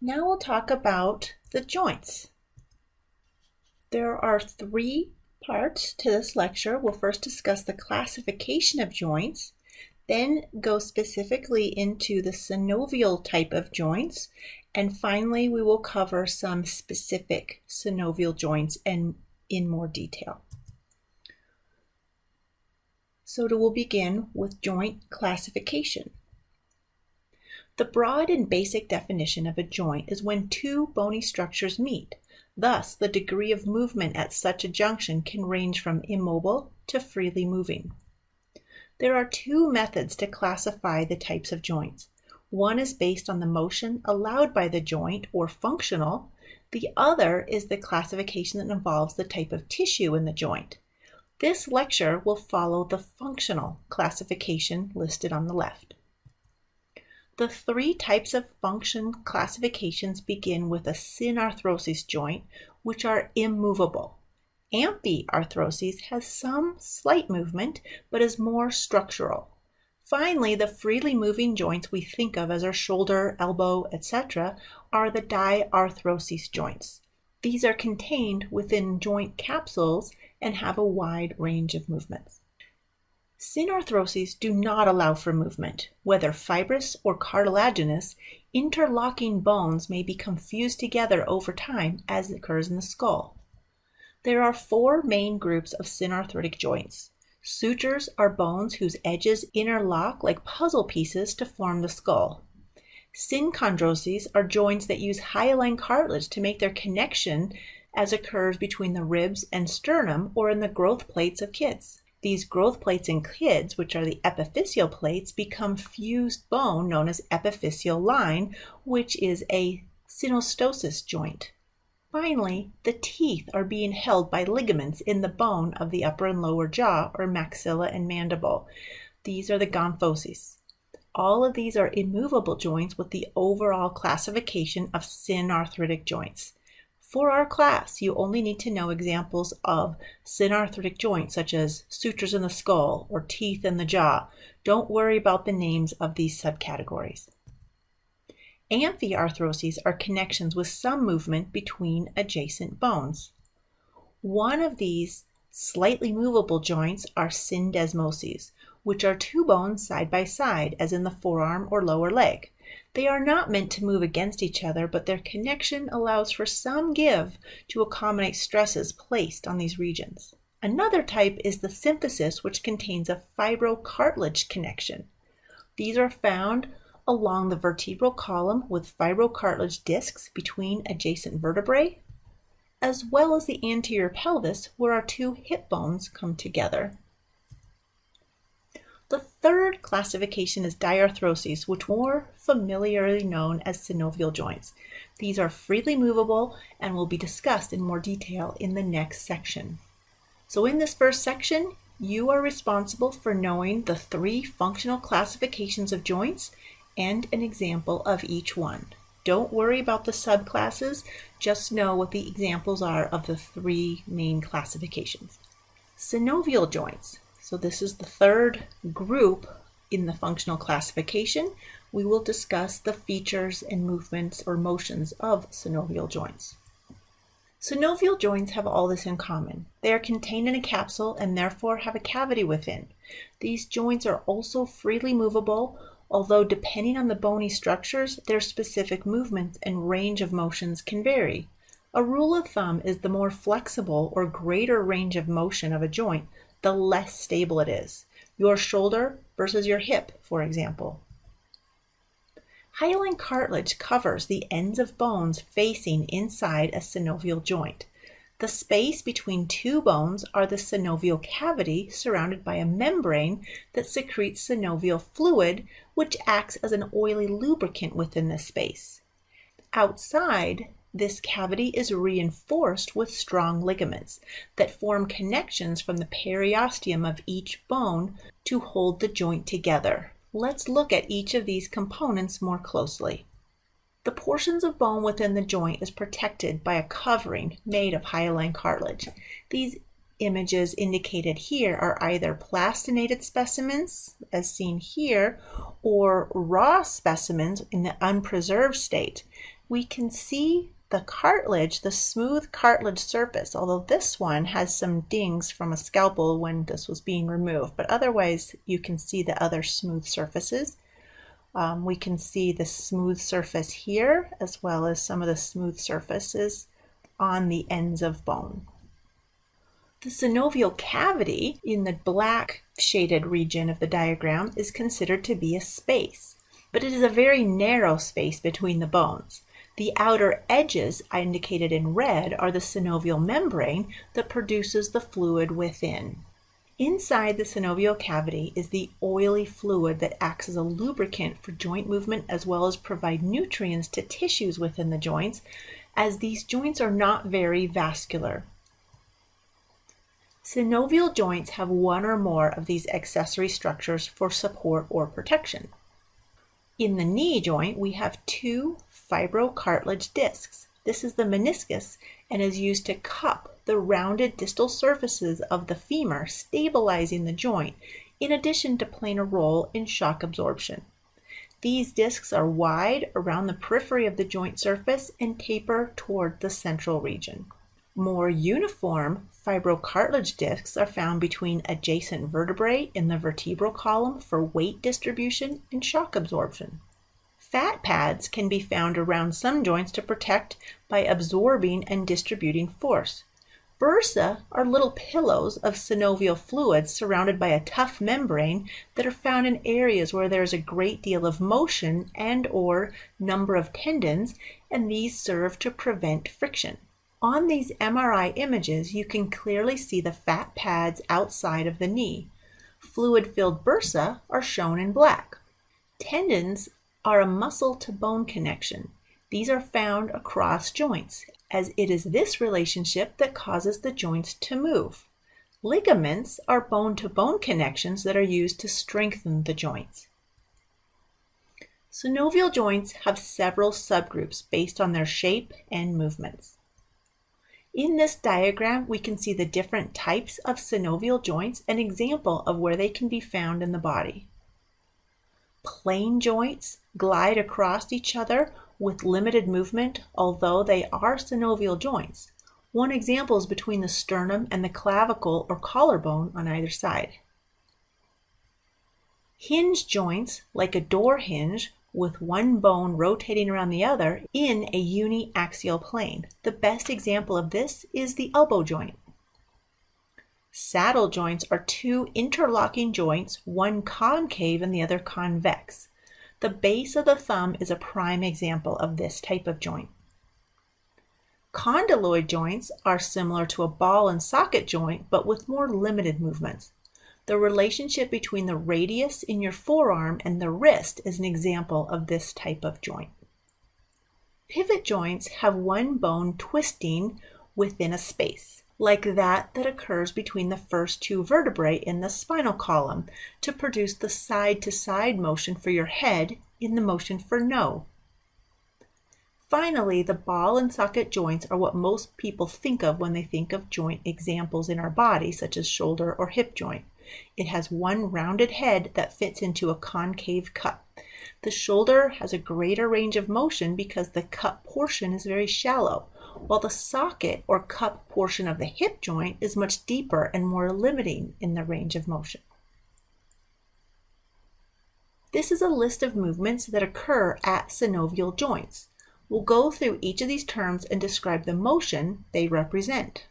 Now we'll talk about the joints. There are 3 parts to this lecture. We'll first discuss the classification of joints, then go specifically into the synovial type of joints, and finally we will cover some specific synovial joints and in more detail. So we'll begin with joint classification. The broad and basic definition of a joint is when 2 bony structures meet. Thus, the degree of movement at such a junction can range from immobile to freely moving. There are 2 methods to classify the types of joints. One is based on the motion allowed by the joint, or functional. The other is the classification that involves the type of tissue in the joint. This lecture will follow the functional classification listed on the left. The 3 types of function classifications begin with a synarthrosis joint, which are immovable. Amphiarthrosis has some slight movement, but is more structural. Finally, the freely moving joints we think of as our shoulder, elbow, etc. are the diarthrosis joints. These are contained within joint capsules and have a wide range of movements. Synarthroses do not allow for movement. Whether fibrous or cartilaginous, interlocking bones may become fused together over time as occurs in the skull. There are 4 main groups of synarthritic joints. Sutures are bones whose edges interlock like puzzle pieces to form the skull. Synchondroses are joints that use hyaline cartilage to make their connection as occurs between the ribs and sternum or in the growth plates of kids. These growth plates in kids, which are the epiphyseal plates, become fused bone known as epiphyseal line, which is a synostosis joint. Finally, the teeth are being held by ligaments in the bone of the upper and lower jaw, or maxilla and mandible. These are the gomphoses. All of these are immovable joints with the overall classification of synarthritic joints. For our class, you only need to know examples of synarthritic joints such as sutures in the skull or teeth in the jaw. Don't worry about the names of these subcategories. Amphiarthroses are connections with some movement between adjacent bones. One of these slightly movable joints are syndesmoses, which are 2 bones side by side, as in the forearm or lower leg. They are not meant to move against each other, but their connection allows for some give to accommodate stresses placed on these regions. Another type is the symphysis, which contains a fibrocartilage connection. These are found along the vertebral column with fibrocartilage discs between adjacent vertebrae, as well as the anterior pelvis where our 2 hip bones come together. The 3rd classification is diarthroses, which are more familiarly known as synovial joints. These are freely movable and will be discussed in more detail in the next section. So in this first section, you are responsible for knowing the 3 functional classifications of joints and an example of each one. Don't worry about the subclasses, just know what the examples are of the 3 main classifications. Synovial joints. So this is the 3rd group in the functional classification. We will discuss the features and movements or motions of synovial joints. Synovial joints have all this in common. They are contained in a capsule and therefore have a cavity within. These joints are also freely movable, although depending on the bony structures, their specific movements and range of motions can vary. A rule of thumb is the more flexible or greater range of motion of a joint, the less stable it is. Your shoulder versus your hip, for example. Hyaline cartilage covers the ends of bones facing inside a synovial joint. The space between 2 bones are the synovial cavity, surrounded by a membrane that secretes synovial fluid, which acts as an oily lubricant within the space. Outside, this cavity is reinforced with strong ligaments that form connections from the periosteum of each bone to hold the joint together. Let's look at each of these components more closely. The portions of bone within the joint is protected by a covering made of hyaline cartilage. These images indicated here are either plastinated specimens, as seen here, or raw specimens in the unpreserved state. we can see the cartilage, the smooth cartilage surface, although this one has some dings from a scalpel when this was being removed, but otherwise you can see the other smooth surfaces. We can see the smooth surface here as well as some of the smooth surfaces on the ends of bone. The synovial cavity in the black shaded region of the diagram is considered to be a space, but it is a very narrow space between the bones. The outer edges, indicated in red, are the synovial membrane that produces the fluid within. Inside the synovial cavity is the oily fluid that acts as a lubricant for joint movement as well as provide nutrients to tissues within the joints, as these joints are not very vascular. Synovial joints have one or more of these accessory structures for support or protection. In the knee joint, we have two fibrocartilage discs. This is the meniscus and is used to cup the rounded distal surfaces of the femur, stabilizing the joint, in addition to playing a role in shock absorption. These discs are wide around the periphery of the joint surface and taper toward the central region. More uniform fibrocartilage discs are found between adjacent vertebrae in the vertebral column for weight distribution and shock absorption. Fat pads can be found around some joints to protect by absorbing and distributing force. Bursa are little pillows of synovial fluid surrounded by a tough membrane that are found in areas where there is a great deal of motion and/or number of tendons, and these serve to prevent friction. On these MRI images, you can clearly see the fat pads outside of the knee. Fluid-filled bursa are shown in black. Tendons are a muscle-to-bone connection. These are found across joints, as it is this relationship that causes the joints to move. Ligaments are bone-to-bone connections that are used to strengthen the joints. Synovial joints have several subgroups based on their shape and movements. In this diagram, we can see the different types of synovial joints, an example of where they can be found in the body. Plane joints glide across each other with limited movement, although they are synovial joints. One example is between the sternum and the clavicle or collarbone on either side. Hinge joints, like a door hinge, with one bone rotating around the other in a uniaxial plane. The best example of this is the elbow joint. Saddle joints are two interlocking joints, one concave and the other convex. The base of the thumb is a prime example of this type of joint. Condyloid joints are similar to a ball and socket joint, but with more limited movements. The relationship between the radius in your forearm and the wrist is an example of this type of joint. Pivot joints have one bone twisting within a space, like that occurs between the first two vertebrae in the spinal column to produce the side-to-side motion for your head in the motion for no. Finally, the ball and socket joints are what most people think of when they think of joint examples in our body, such as shoulder or hip joint. It has one rounded head that fits into a concave cup. The shoulder has a greater range of motion because the cup portion is very shallow, while the socket or cup portion of the hip joint is much deeper and more limiting in the range of motion. This is a list of movements that occur at synovial joints. We'll go through each of these terms and describe the motion they represent.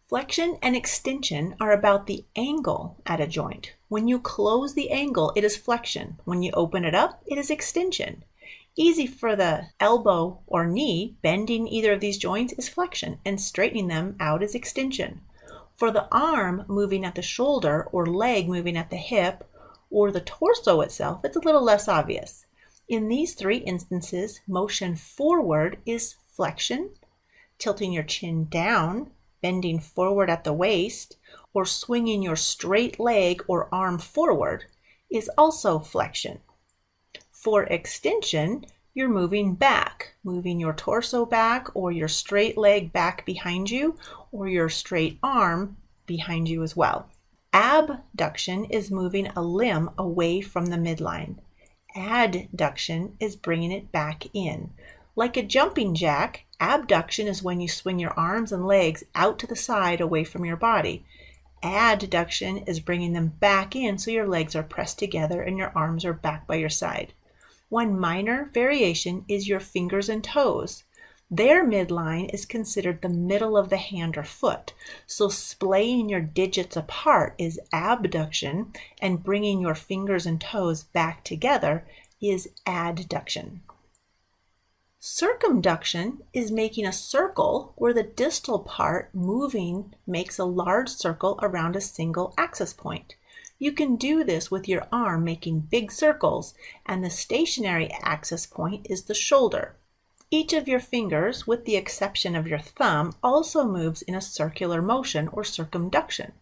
Flexion and extension are about the angle at a joint. When you close the angle, it is flexion. When you open it up, it is extension. Easy for the elbow or knee, bending either of these joints is flexion, and straightening them out is extension. For the arm, moving at the shoulder, or leg moving at the hip, or the torso itself, it's a little less obvious. In these three instances, motion forward is flexion, tilting your chin down, bending forward at the waist, or swinging your straight leg or arm forward is also flexion. For extension, you're moving back, moving your torso back or your straight leg back behind you or your straight arm behind you as well. Abduction is moving a limb away from the midline. Adduction is bringing it back in. Like a jumping jack, abduction is when you swing your arms and legs out to the side away from your body. Adduction is bringing them back in so your legs are pressed together and your arms are back by your side. One minor variation is your fingers and toes. Their midline is considered the middle of the hand or foot, so splaying your digits apart is abduction, and bringing your fingers and toes back together is adduction. Circumduction is making a circle where the distal part moving makes a large circle around a single axis point. You can do this with your arm making big circles, and the stationary axis point is the shoulder. Each of your fingers, with the exception of your thumb, also moves in a circular motion or circumduction.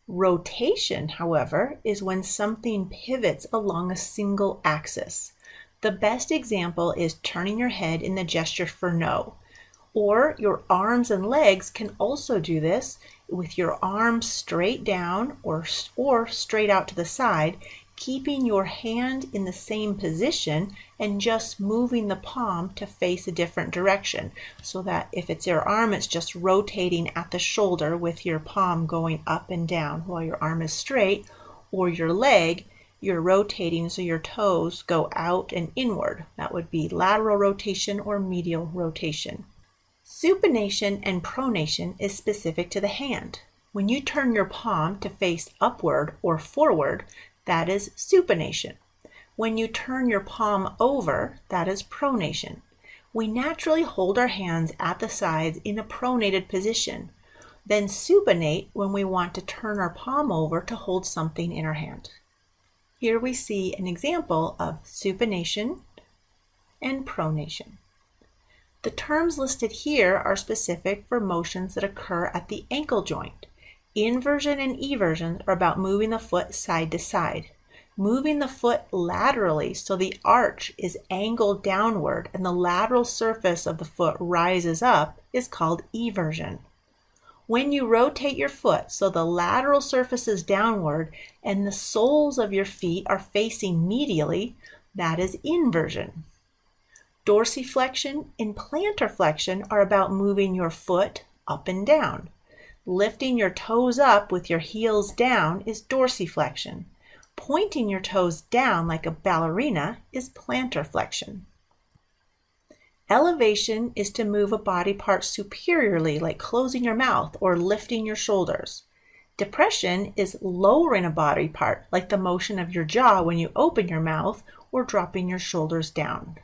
Rotation, however, is when something pivots along a single axis. The best example is turning your head in the gesture for no. Or your arms and legs can also do this with your arms straight down or straight out to the side, keeping your hand in the same position and just moving the palm to face a different direction, so that if it's your arm, it's just rotating at the shoulder with your palm going up and down while your arm is straight, or your leg, you're rotating so your toes go out and inward. That would be lateral rotation or medial rotation. Supination and pronation is specific to the hand. When you turn your palm to face upward or forward, that is supination. When you turn your palm over, that is pronation. We naturally hold our hands at the sides in a pronated position, then supinate when we want to turn our palm over to hold something in our hand. Here we see an example of supination and pronation. The terms listed here are specific for motions that occur at the ankle joint. Inversion and eversion are about moving the foot side to side. Moving the foot laterally so the arch is angled downward and the lateral surface of the foot rises up is called eversion. When you rotate your foot so the lateral surface is downward and the soles of your feet are facing medially, that is inversion. Dorsiflexion and plantar flexion are about moving your foot up and down. Lifting your toes up with your heels down is dorsiflexion. Pointing your toes down like a ballerina is plantar flexion. Elevation is to move a body part superiorly, like closing your mouth or lifting your shoulders. Depression is lowering a body part, like the motion of your jaw when you open your mouth or dropping your shoulders down.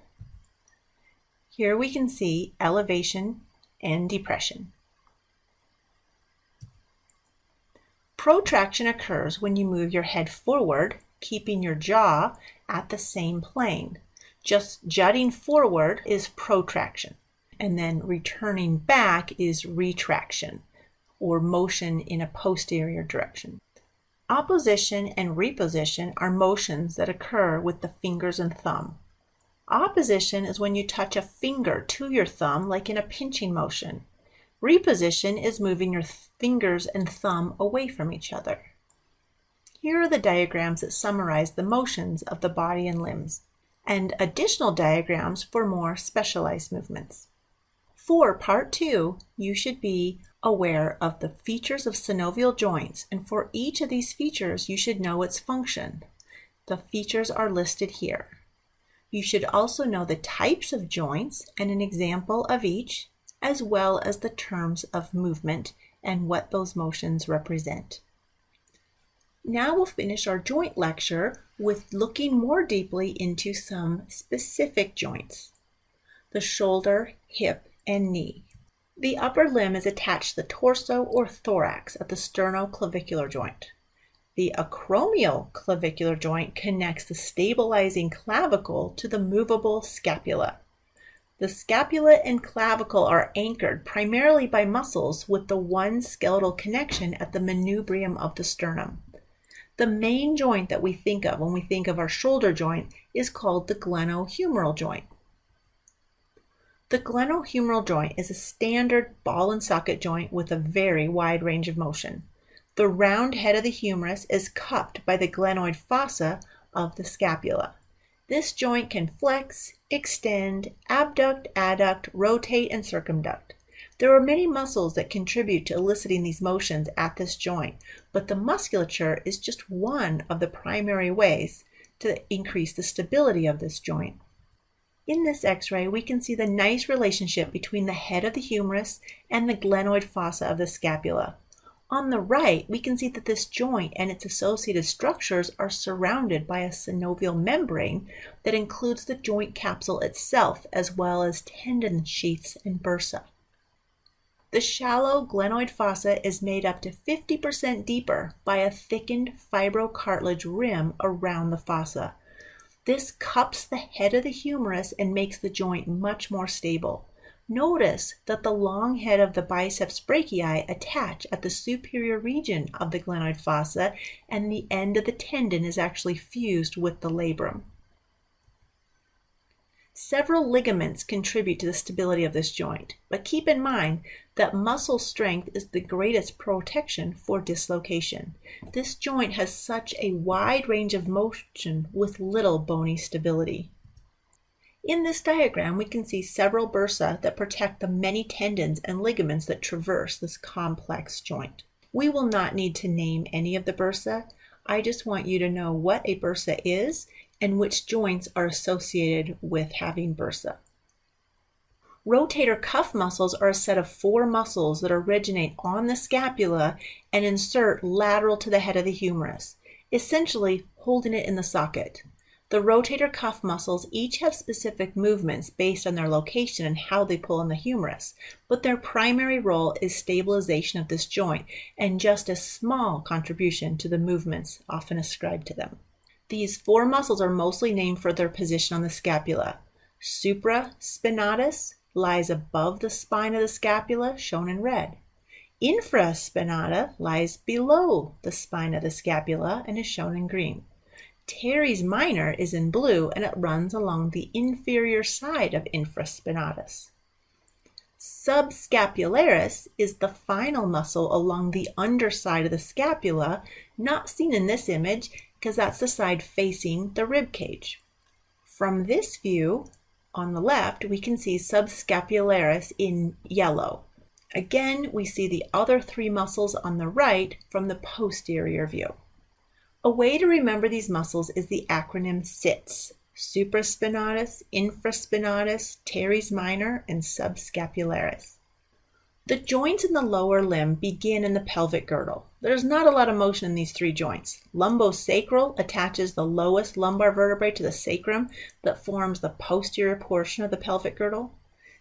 Here we can see elevation and depression. Protraction occurs when you move your head forward, keeping your jaw at the same plane. Just jutting forward is protraction, and then returning back is retraction, or motion in a posterior direction. Opposition and reposition are motions that occur with the fingers and thumb. Opposition is when you touch a finger to your thumb, like in a pinching motion. Reposition is moving your fingers and thumb away from each other. Here are the diagrams that summarize the motions of the body and limbs, and additional diagrams for more specialized movements. For Part 2, you should be aware of the features of synovial joints, and for each of these features, you should know its function. The features are listed here. You should also know the types of joints and an example of each, as well as the terms of movement and what those motions represent. Now we'll finish our joint lecture with looking more deeply into some specific joints: the shoulder, hip, and knee. The upper limb is attached to the torso or thorax at the sternoclavicular joint. The acromial clavicular joint connects the stabilizing clavicle to the movable scapula. The scapula and clavicle are anchored primarily by muscles with the one skeletal connection at the manubrium of the sternum. The main joint that we think of when we think of our shoulder joint is called the glenohumeral joint. The glenohumeral joint is a standard ball and socket joint with a very wide range of motion. The round head of the humerus is cupped by the glenoid fossa of the scapula. This joint can flex, extend, abduct, adduct, rotate, and circumduct. There are many muscles that contribute to eliciting these motions at this joint, but the musculature is just one of the primary ways to increase the stability of this joint. In this X-ray, we can see the nice relationship between the head of the humerus and the glenoid fossa of the scapula. On the right, we can see that this joint and its associated structures are surrounded by a synovial membrane that includes the joint capsule itself, as well as tendon sheaths and bursa. The shallow glenoid fossa is made up to 50% deeper by a thickened fibrocartilage rim around the fossa. This cups the head of the humerus and makes the joint much more stable. Notice that the long head of the biceps brachii attach at the superior region of the glenoid fossa, and the end of the tendon is actually fused with the labrum. Several ligaments contribute to the stability of this joint, but keep in mind that muscle strength is the greatest protection for dislocation. This joint has such a wide range of motion with little bony stability. In this diagram, we can see several bursa that protect the many tendons and ligaments that traverse this complex joint. We will not need to name any of the bursa. I just want you to know what a bursa is and which joints are associated with having bursa. Rotator cuff muscles are a set of 4 muscles that originate on the scapula and insert lateral to the head of the humerus, essentially holding it in the socket. The rotator cuff muscles each have specific movements based on their location and how they pull on the humerus, but their primary role is stabilization of this joint and just a small contribution to the movements often ascribed to them. These 4 muscles are mostly named for their position on the scapula. Supraspinatus lies above the spine of the scapula, shown in red. Infraspinata lies below the spine of the scapula and is shown in green. Teres minor is in blue, and it runs along the inferior side of infraspinatus. Subscapularis is the final muscle along the underside of the scapula, not seen in this image because that's the side facing the rib cage. From this view, on the left, we can see subscapularis in yellow. Again, we see the other 3 muscles on the right from the posterior view. A way to remember these muscles is the acronym SITS: supraspinatus, infraspinatus, teres minor, and subscapularis. The joints in the lower limb begin in the pelvic girdle. There's not a lot of motion in these 3 joints. Lumbosacral attaches the lowest lumbar vertebrae to the sacrum that forms the posterior portion of the pelvic girdle.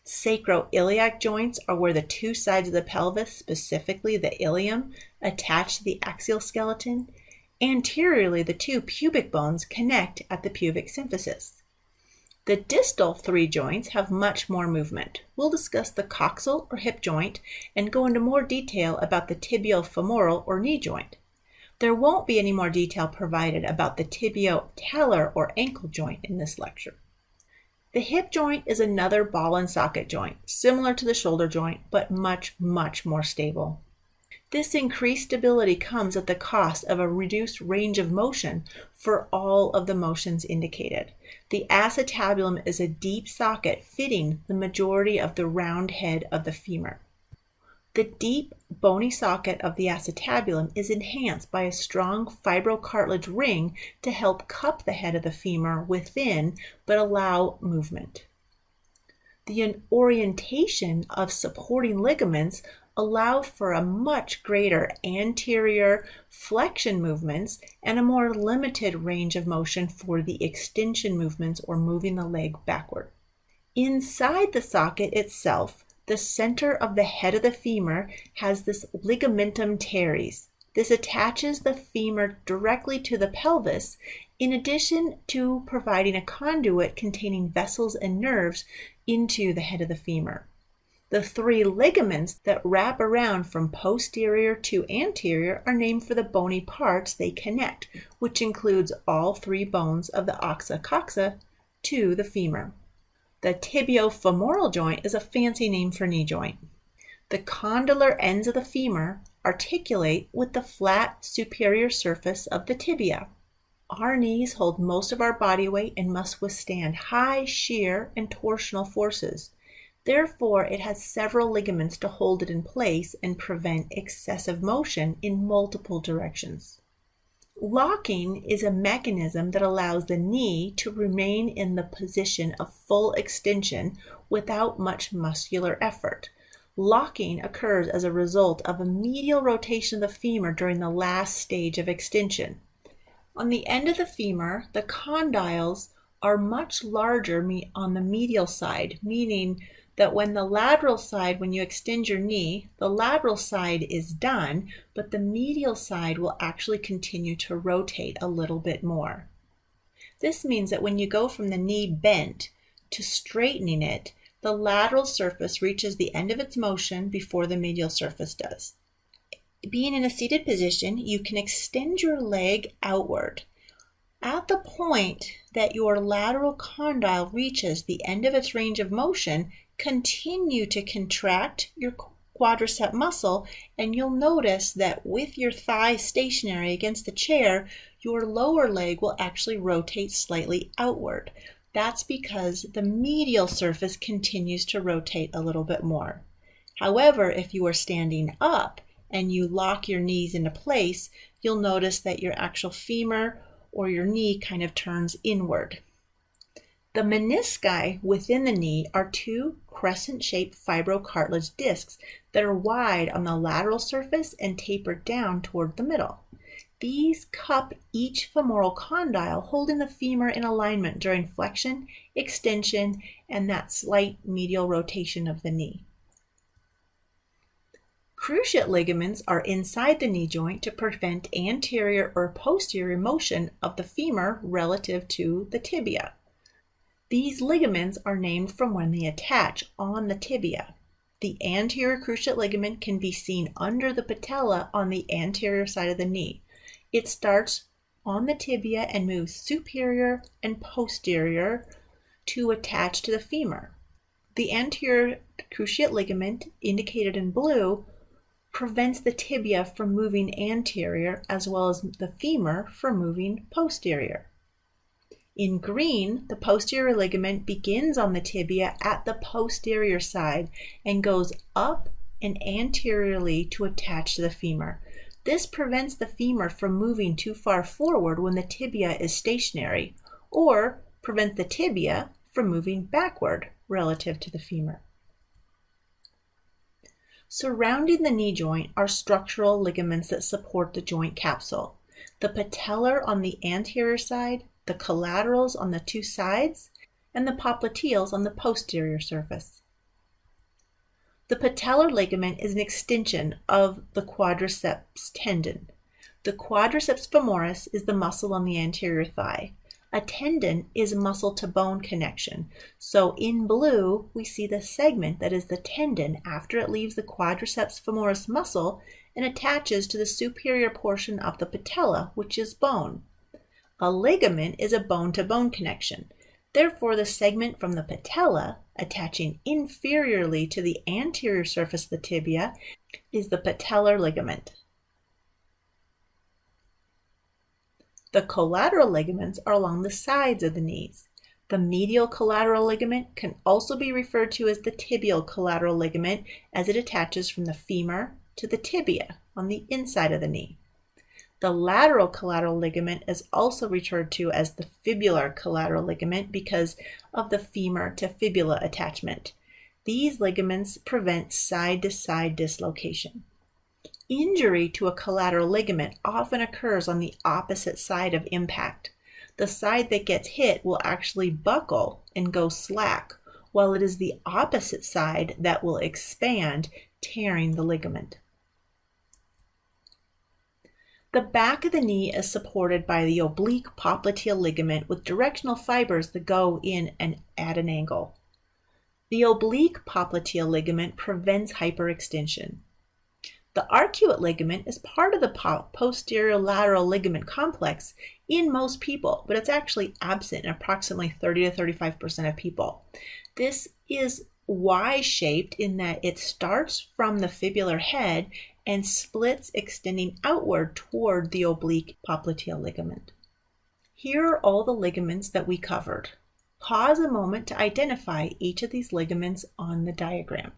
Sacroiliac joints are where the 2 sides of the pelvis, specifically the ilium, attach to the axial skeleton. Anteriorly, the 2 pubic bones connect at the pubic symphysis. The distal 3 joints have much more movement. We'll discuss the coxal or hip joint and go into more detail about the tibiofemoral or knee joint. There won't be any more detail provided about the tibio-talar or ankle joint in this lecture. The hip joint is another ball and socket joint, similar to the shoulder joint, but much more stable. This increased stability comes at the cost of a reduced range of motion for all of the motions indicated. The acetabulum is a deep socket fitting the majority of the round head of the femur. The deep, bony socket of the acetabulum is enhanced by a strong fibrocartilage ring to help cup the head of the femur within but allow movement. The orientation of supporting ligaments allow for a much greater anterior flexion movements and a more limited range of motion for the extension movements or moving the leg backward. Inside the socket itself, the center of the head of the femur has this ligamentum teres. This attaches the femur directly to the pelvis, in addition to providing a conduit containing vessels and nerves into the head of the femur. The 3 ligaments that wrap around from posterior to anterior are named for the bony parts they connect, which includes all 3 bones of the oxa coxa to the femur. The tibiofemoral joint is a fancy name for knee joint. The condylar ends of the femur articulate with the flat superior surface of the tibia. Our knees hold most of our body weight and must withstand high shear and torsional forces. Therefore, it has several ligaments to hold it in place and prevent excessive motion in multiple directions. Locking is a mechanism that allows the knee to remain in the position of full extension without much muscular effort. Locking occurs as a result of a medial rotation of the femur during the last stage of extension. On the end of the femur, the condyles are much larger on the medial side, meaning that when you extend your knee, the lateral side is done, but the medial side will actually continue to rotate a little bit more. This means that when you go from the knee bent to straightening it, the lateral surface reaches the end of its motion before the medial surface does. Being in a seated position, you can extend your leg outward. At the point that your lateral condyle reaches the end of its range of motion, continue to contract your quadricep muscle, and you'll notice that with your thigh stationary against the chair, your lower leg will actually rotate slightly outward. That's because the medial surface continues to rotate a little bit more. However, if you are standing up and you lock your knees into place, you'll notice that your actual femur or your knee kind of turns inward. The menisci within the knee are two crescent-shaped fibrocartilage discs that are wide on the lateral surface and taper down toward the middle. These cup each femoral condyle, holding the femur in alignment during flexion, extension, and that slight medial rotation of the knee. Cruciate ligaments are inside the knee joint to prevent anterior or posterior motion of the femur relative to the tibia. These ligaments are named from when they attach on the tibia. The anterior cruciate ligament can be seen under the patella on the anterior side of the knee. It starts on the tibia and moves superior and posterior to attach to the femur. The anterior cruciate ligament, indicated in blue, prevents the tibia from moving anterior as well as the femur from moving posterior. In green, the posterior ligament begins on the tibia at the posterior side and goes up and anteriorly to attach to the femur. This prevents the femur from moving too far forward when the tibia is stationary, or prevents the tibia from moving backward relative to the femur. Surrounding the knee joint are structural ligaments that support the joint capsule. The patellar on the anterior side, the collaterals on the two sides, and the popliteals on the posterior surface. The patellar ligament is an extension of the quadriceps tendon. The quadriceps femoris is the muscle on the anterior thigh. A tendon is a muscle-to-bone connection. So in blue, we see the segment that is the tendon after it leaves the quadriceps femoris muscle and attaches to the superior portion of the patella, which is bone. A ligament is a bone-to-bone connection. Therefore, the segment from the patella, attaching inferiorly to the anterior surface of the tibia, is the patellar ligament. The collateral ligaments are along the sides of the knees. The medial collateral ligament can also be referred to as the tibial collateral ligament, as it attaches from the femur to the tibia on the inside of the knee. The lateral collateral ligament is also referred to as the fibular collateral ligament because of the femur to fibula attachment. These ligaments prevent side-to-side dislocation. Injury to a collateral ligament often occurs on the opposite side of impact. The side that gets hit will actually buckle and go slack, while it is the opposite side that will expand, tearing the ligament. The back of the knee is supported by the oblique popliteal ligament with directional fibers that go in and at an angle. The oblique popliteal ligament prevents hyperextension. The arcuate ligament is part of the posterior lateral ligament complex in most people, but it's actually absent in approximately 30 to 35% of people. This is Y-shaped in that it starts from the fibular head and splits extending outward toward the oblique popliteal ligament. Here are all the ligaments that we covered. Pause a moment to identify each of these ligaments on the diagram.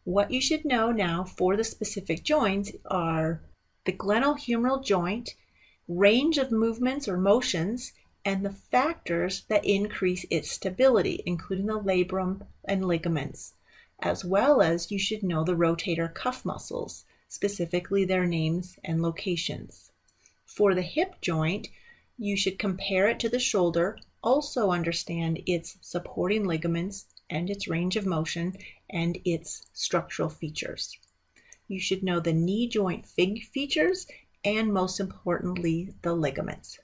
What you should know now for the specific joints are the glenohumeral joint, range of movements or motions, and the factors that increase its stability, including the labrum and ligaments, as well as you should know the rotator cuff muscles, specifically their names and locations. For the hip joint, you should compare it to the shoulder, also understand its supporting ligaments and its range of motion and its structural features. You should know the knee joint features and most importantly, the ligaments.